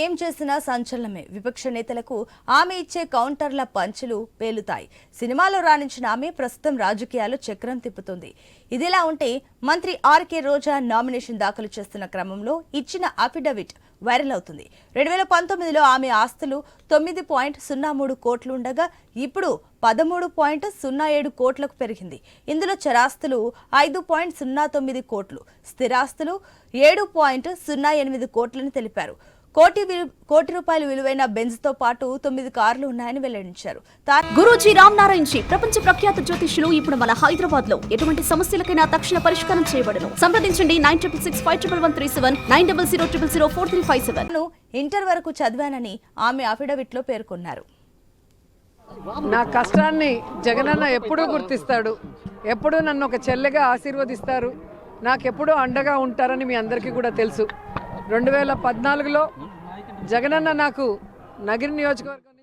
ఏం చేసినా సంచలనమే. విపక్ష నేతలకు ఆమె ఇచ్చే కౌంటర్ల పంచులు పేలుతాయి. సినిమాలో రాణించిన ఆమె ప్రస్తుతం రాజకీయాల్లో చక్రం తిప్పుతుంది. ఇదిలా ఉంటే మంత్రి ఆర్కే రోజా నామినేషన్ దాఖలు చేస్తున్న క్రమంలో ఇచ్చిన అఫిడవిట్ వైరల్ అవుతుంది. 2019లో ఆమె ఆస్తులు 9.03 కోట్లు ఉండగా ఇప్పుడు 13.07 కోట్లకు పెరిగింది. ఇందులో చరాస్తులు 5.09 కోట్లు, స్థిరాస్తులు 7.08 కోట్లని తెలిపారు. కోటి రూపాయల విలువైన బెంజ్ తో పాటు 9 కార్లు ఉన్నాయని వెల్లడించారు. గురూజీ రామ్ నారాయణ్ జీ ప్రపంచ ప్రఖ్యాత జ్యోతిష్యులు ఇప్పుడు మన హైదరాబాద్ లో ఎటువంటి సమస్యలకైనా తక్షణ పరిష్కారం చేయబడును. సంప్రదించండి 96651137 9000004357. ఇంటర్ వరకు చదివానని ఆమె అఫిడవిట్ లో పేర్కొన్నారు. నా కష్టాన్ని జగనన్న ఎప్పుడూ గుర్తిస్తాడు. ఎప్పుడూ నన్ను ఒక చెల్లెగా ఆశీర్వదిస్తారు. నాకెప్పుడూ అండగా ఉంటారని మీ అందరికీ కూడా తెలుసు. 2014లో జగనన్న నాకు నగిరి నియోజకవర్గం